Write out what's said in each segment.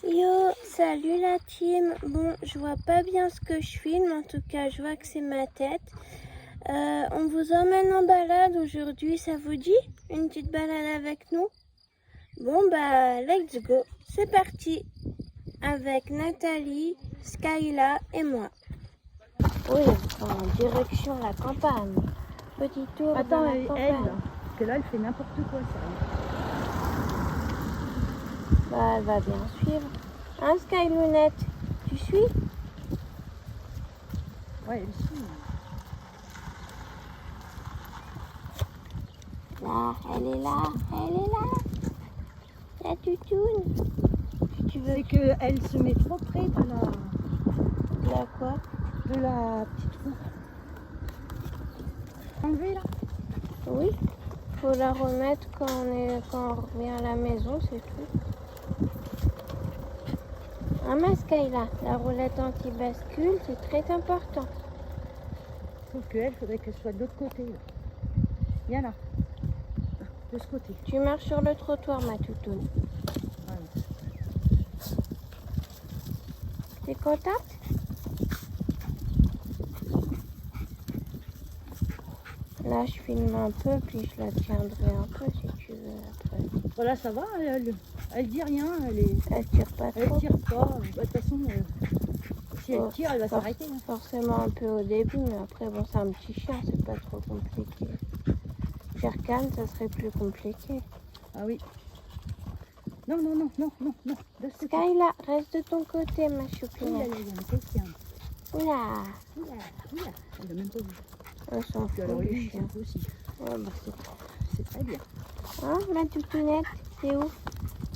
Yo, salut la team. Bon, je vois pas bien ce que je filme, en tout cas je vois que c'est ma tête. On vous emmène en balade aujourd'hui, ça vous dit? Une petite balade avec nous? Bon bah, let's go, c'est parti. Avec Nathalie, Skyla et moi. Oui, en direction la campagne. Petit tour Attends, dans la elle, campagne. parce que là elle fait n'importe quoi, ça. Bah, elle va bien suivre. Hein, Skylounette, tu suis? Ouais, elle suit. Là, elle est là, elle est là. La toutoune. Si tu veux. C'est qu'elle se met trop près La quoi? de la petite roue. Enlever là? Oui. Faut la remettre quand on revient à la maison, c'est tout. Ah ma Skyla, la roulette anti-bascule, c'est très important. Sauf qu'elle, faudrait qu'elle soit de l'autre côté. Là. Viens là. De ce côté. Tu marches sur le trottoir, ma toutoune. Voilà. T'es contente? Là, je filme un peu, puis je la tiendrai un peu si tu veux après. Voilà, ça va, elle dit rien, Elle tire pas elle trop. tire pas. Bah, de toute façon, si elle tire, elle va s'arrêter. Hein. Forcément un peu au début, mais après, bon, c'est un petit chien, c'est pas trop compliqué. Sherkan, ça serait plus compliqué. Ah oui. Non, non, non, non, non, non. De ce côté. Skyla, reste de ton côté, ma Oula, choupinette. il y a un quelqu'un. Oula, Oula, oula. Elle n'a même pas vu. on s'en Puis fout alors du lui, il chien. s'en fout aussi. Ouais, bah, C'est très bien. hein, ma toutounette, c'est où?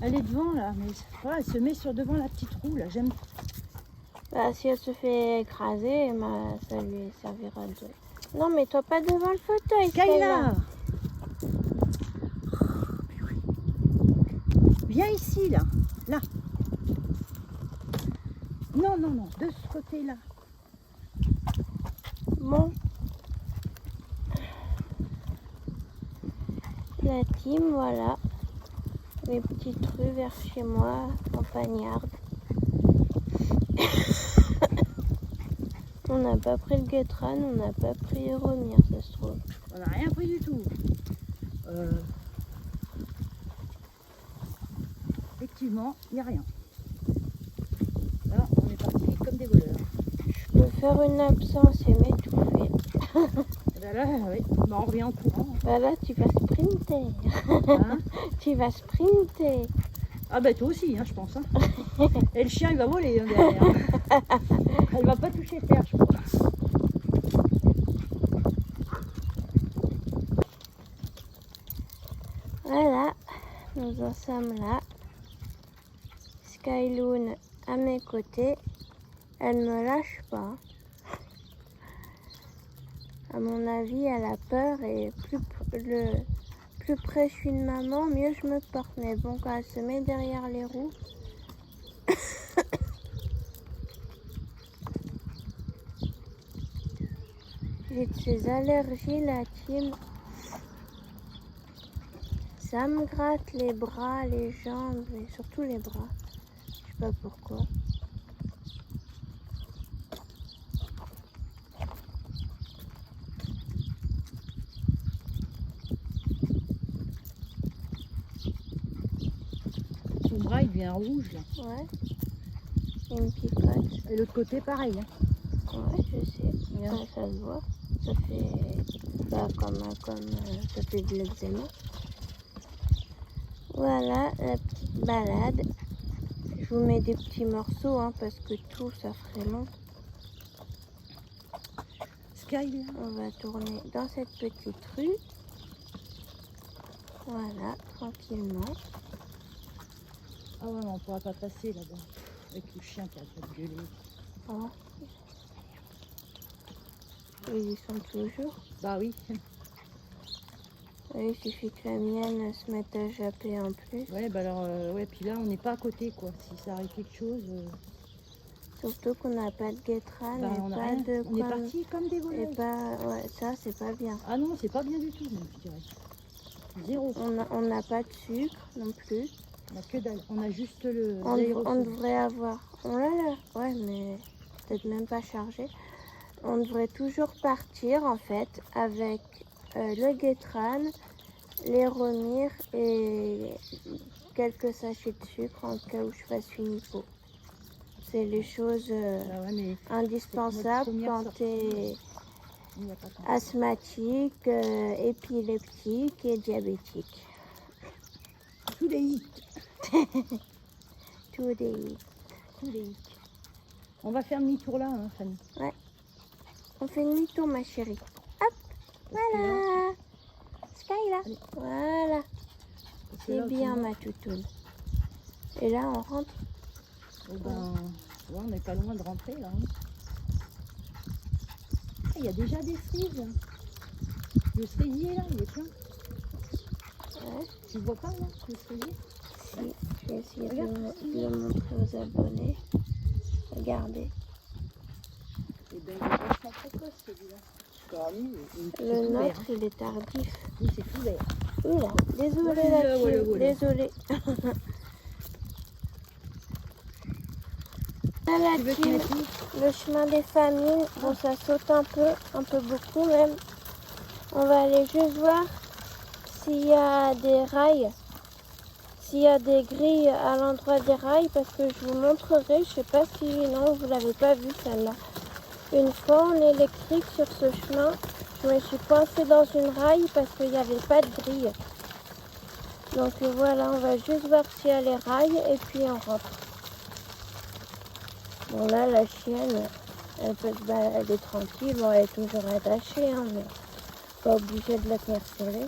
Elle est devant là, mais voilà, elle se met sur devant la petite roue là, j'aime. Bah, si elle se fait écraser, ça lui servira de... Non, mais toi pas devant le fauteuil, Skyla! Viens ici là, là. Non, non, non, de ce côté-là. Bon. La team, voilà. Les petites rues vers chez moi, campagnarde. On n'a pas pris le Guetran, on n'a pas pris Euromir, ça se trouve. On n'a rien pris du tout. Effectivement, il n'y a rien. Là, on est parti comme des voleurs. Je peux faire une absence et m'étouffer. Ben là, oui, ben, on revient en courant. Bah là, tu vas sprinter. Hein. Tu vas sprinter. Ah ben toi aussi, hein, je pense. Hein. Et le chien, il va voler hein, derrière. Elle va pas toucher terre, je pense. Voilà, nous en sommes là. Skyloon à mes côtés. Elle me lâche pas. À mon avis, elle a peur et plus près je suis de maman, mieux je me porte. Mais bon, quand elle se met derrière les roues, j'ai de ces allergies, la team. Ça me gratte les bras, les jambes, et surtout les bras. Je sais pas pourquoi. Son bras, il devient rouge là. Ouais. Il me picote. Et l'autre côté, pareil. Hein. Ouais, je sais. Ouais, ça se voit. Ça fait ça fait de l'eczéma. Voilà la petite balade. Je vous mets des petits morceaux hein, parce que tout ça ferait long. Sky, On va tourner dans cette petite rue. Voilà, tranquillement. ah ouais, on pourra pas passer là-bas. Avec le chien qui a pas de gueuler. Oh. Ils y sont toujours. Bah oui. Oui, il suffit que la mienne se mette à japper en plus. Ouais, bah alors, ouais, puis là, on n'est pas à côté, quoi. Si ça arrive quelque chose, Surtout qu'on n'a pas de Guetran bah, et on a pas rien. de On est parti comme des et voleurs. pas, ouais, ça c'est pas bien. Ah non, c'est pas bien du tout, même, je dirais. Zéro. On n'a pas de sucre non plus. On a que dalle. On a juste le On l'aérosol. devrait avoir... Oh là là, ouais, mais peut-être même pas chargé. On devrait toujours partir, en fait, avec le Guétran, les Romir et quelques sachets de sucre en cas où je fasse une hypo. C'est les choses Ah ouais, mais indispensables notre quand première tu es il n'y a pas tant. asthmatique, épileptique et diabétique. Tous les hits. Tout des... Tous les hits. On va faire demi-tour là, hein, Fanny. On fait demi-tour, ma chérie. Hop, voilà. Skyla. Allez. Voilà. Parce que C'est là, bien, autrement, ma toutoune. Et là, on rentre. oh ben, ouais, on n'est pas loin de rentrer là. Hein. Ah, il y a déjà des cerises. Le cerisier là, il est plein. Ouais. Tu le vois pas là, le cerisier? Si, je vais essayer de Regarde, le montrer aux abonnés. Regardez. Et ben, il est vachement précoce celui-là. Le nôtre, il est tardif. Oui, c'est tout vert. Oula, désolé Voilà, la voilà, team, voilà. désolé. Là, la Tu veux te team, mettre où? le chemin des familles, bon ça saute un peu beaucoup même. On va aller juste voir s'il y a des rails, s'il y a des grilles à l'endroit des rails, parce que je vous montrerai, je sais pas si, non, vous l'avez pas vu celle-là. Une fois en électrique sur ce chemin, je me suis coincée dans une rail parce qu'il n'y avait pas de grille. Donc voilà, on va juste voir s'il y a les rails et puis on rentre. Bon là, la chienne, elle peut se balader tranquille. Bon, elle est toujours attachée, hein, mais pas obligée de la tenir serrée.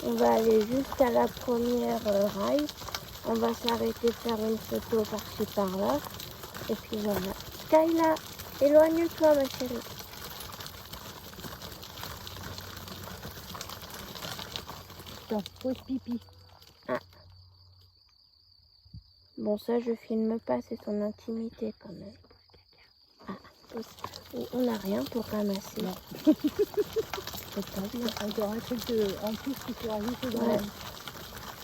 On va aller jusqu'à la première rail. On va s'arrêter faire une photo par-ci par-là. Et puis voilà. Skyla, éloigne-toi ma chérie. Attends, pose pipi. Bon, ça, je filme pas, c'est son intimité quand même. Ah, on n'a rien pour ramasser. Non. C'est pas bien. Encore un truc en plus qu'il faut rajouter dans Ouais. la vie.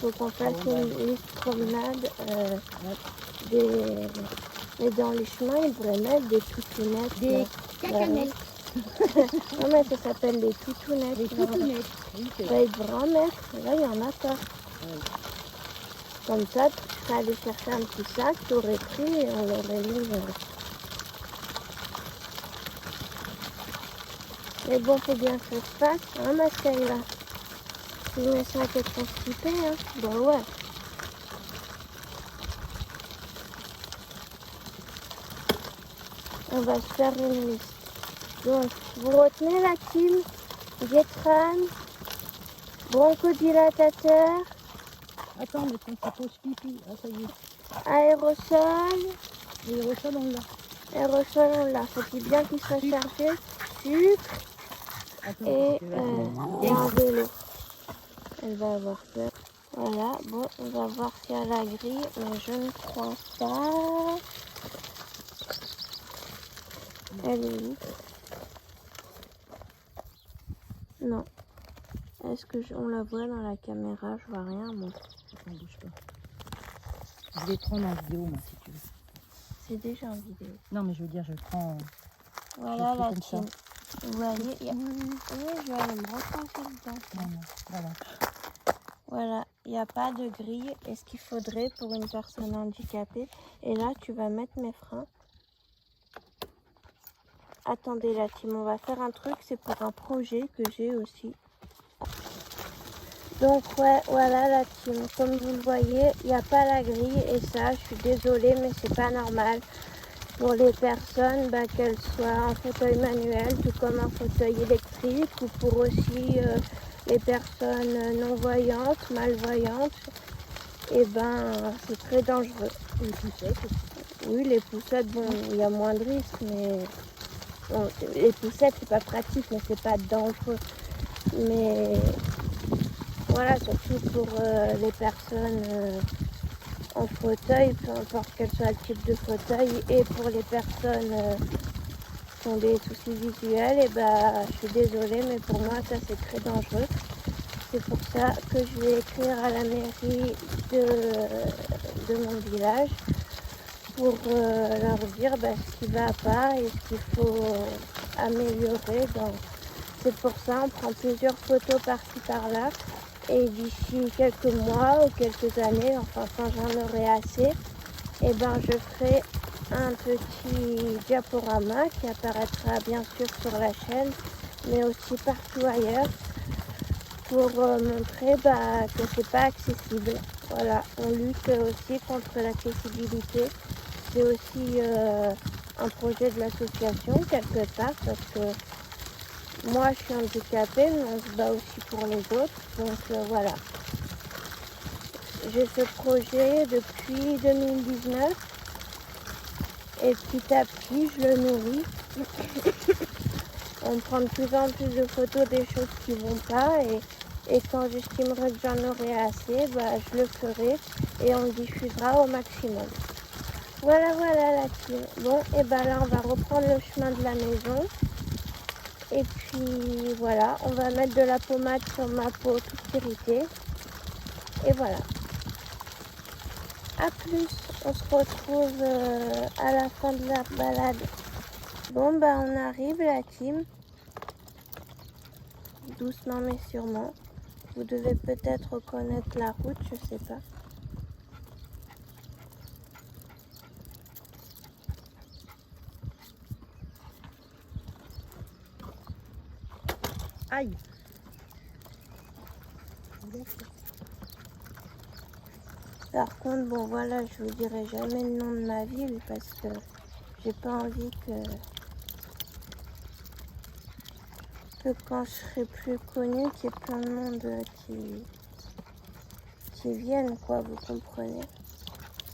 Faut qu'on fasse Bon, une liste promenade. Mais dans les chemins, ils devraient mettre des toutounettes. Des là. cacanettes. Non, mais ça s'appelle des toutounettes. Des là. toutounettes. Oui, c'est Bah, ils devraient en mettre. Là, il n'y en a pas. Ouais. Comme ça, tu serais allé chercher un petit sac, tu aurais pris et on l'aurait mis. Mais bon, faut bien que ça se fasse, hein, ma Skyla. Tu mets ça à être constipé, hein. Bon, ouais. On va se faire une liste. Donc, vous retenez la team Guétran, bronchodilatateur, Attends, mais quand tu poses pipi, ah ça y est. aérosol. L'aérosol, on l'a. Aérosol, on l'a. Faut-il bien qu'il soit chargé. Sucre Attends, et tu vas un vélo. Elle va avoir peur. Voilà, bon, on va voir s'il y a la grille, mais je ne crois pas. Elle est où? Non. Est-ce que on la voit dans la caméra? Je vois rien, moi. Attends, bouge pas. Je vais prendre en vidéo, moi, si tu veux. C'est déjà en vidéo. Non, mais je veux dire, je prends... Voilà fais la comme ça. team. Vous voyez, il y a... Oui, je vais aller me repenser dedans. Non, non, voilà. Voilà, il n'y a pas de grille. Et ce qu'il faudrait pour une personne handicapée. Et là, tu vas mettre mes freins. Attendez la team, on va faire un truc. C'est pour un projet que j'ai aussi. Donc ouais, voilà la team. Comme vous le voyez, il n'y a pas la grille. Et ça, je suis désolée, mais c'est pas normal. Pour les personnes, qu'elles soient en fauteuil manuel, tout comme un fauteuil électrique. Ou pour aussi... les personnes non-voyantes, malvoyantes, et c'est très dangereux. Les poussettes. Oui, les poussettes, bon, il y a moins de risques, mais bon, les poussettes, c'est pas pratique, mais c'est pas dangereux. Mais voilà, surtout pour les personnes en fauteuil, peu importe quel soit le type de fauteuil, et pour les personnes qui ont des soucis visuels, je suis désolée, mais pour moi, ça, c'est très dangereux. c'est pour ça que je vais écrire à la mairie de mon village pour leur dire ce qui va pas et ce qu'il faut améliorer. Donc, c'est pour ça, on prend plusieurs photos par-ci par-là. Et d'ici quelques mois ou quelques années, enfin quand j'en aurai assez, et je ferai un petit diaporama qui apparaîtra bien sûr sur la chaîne, mais aussi partout ailleurs, pour montrer que c'est pas accessible. Voilà, on lutte aussi contre l'accessibilité. C'est aussi un projet de l'association quelque part, parce que moi je suis handicapée, mais on se bat aussi pour les autres. Donc voilà. J'ai ce projet depuis 2019 et petit à petit je le nourris. On prend de plus en plus de photos des choses qui vont pas et quand j'estimerai que j'en aurai assez, je le ferai et on le diffusera au maximum. Voilà la team. Bon, et là on va reprendre le chemin de la maison. Et puis voilà, on va mettre de la pommade sur ma peau toute irritée. Et voilà. A plus, on se retrouve à la fin de la balade. Bon on arrive la team. Doucement mais sûrement. Vous devez peut-être reconnaître la route, je sais pas. Aïe. Par contre, voilà, je vous dirai jamais le nom de ma ville parce que j'ai pas envie que quand je serai plus connue, qu'il y ait plein de monde qui viennent, quoi, vous comprenez.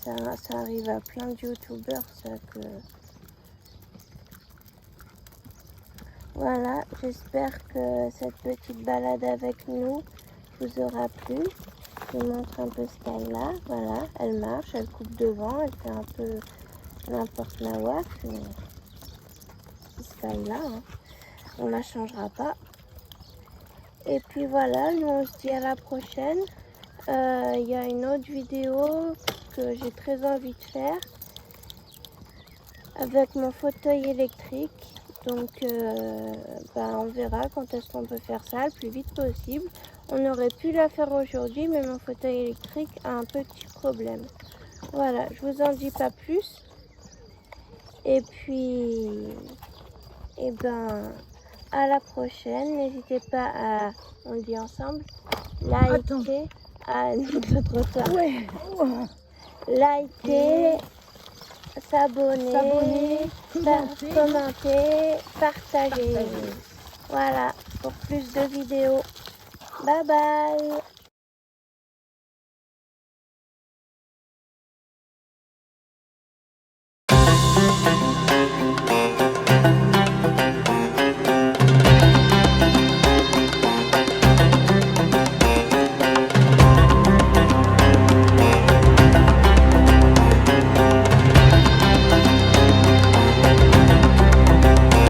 Ça arrive à plein de youtubeurs, ça, que... Voilà, j'espère que cette petite balade avec nous vous aura plu. Je vous montre un peu ce qu'elle a. Voilà, elle marche, elle coupe devant, elle fait un peu n'importe la waf, mais c'est ce qu'elle a. Hein. On la changera pas. Et puis voilà, nous on se dit à la prochaine. Il y a une autre vidéo que j'ai très envie de faire avec mon fauteuil électrique. Donc on verra quand est-ce qu'on peut faire ça le plus vite possible. On aurait pu la faire aujourd'hui, mais mon fauteuil électrique a un petit problème. Voilà, je vous en dis pas plus. Et puis, à la prochaine. N'hésitez pas à, on le dit ensemble, liker. Ah, notre toi. Ouais. Liker, s'abonner, commenter, partager. Voilà, pour plus de vidéos. Bye bye.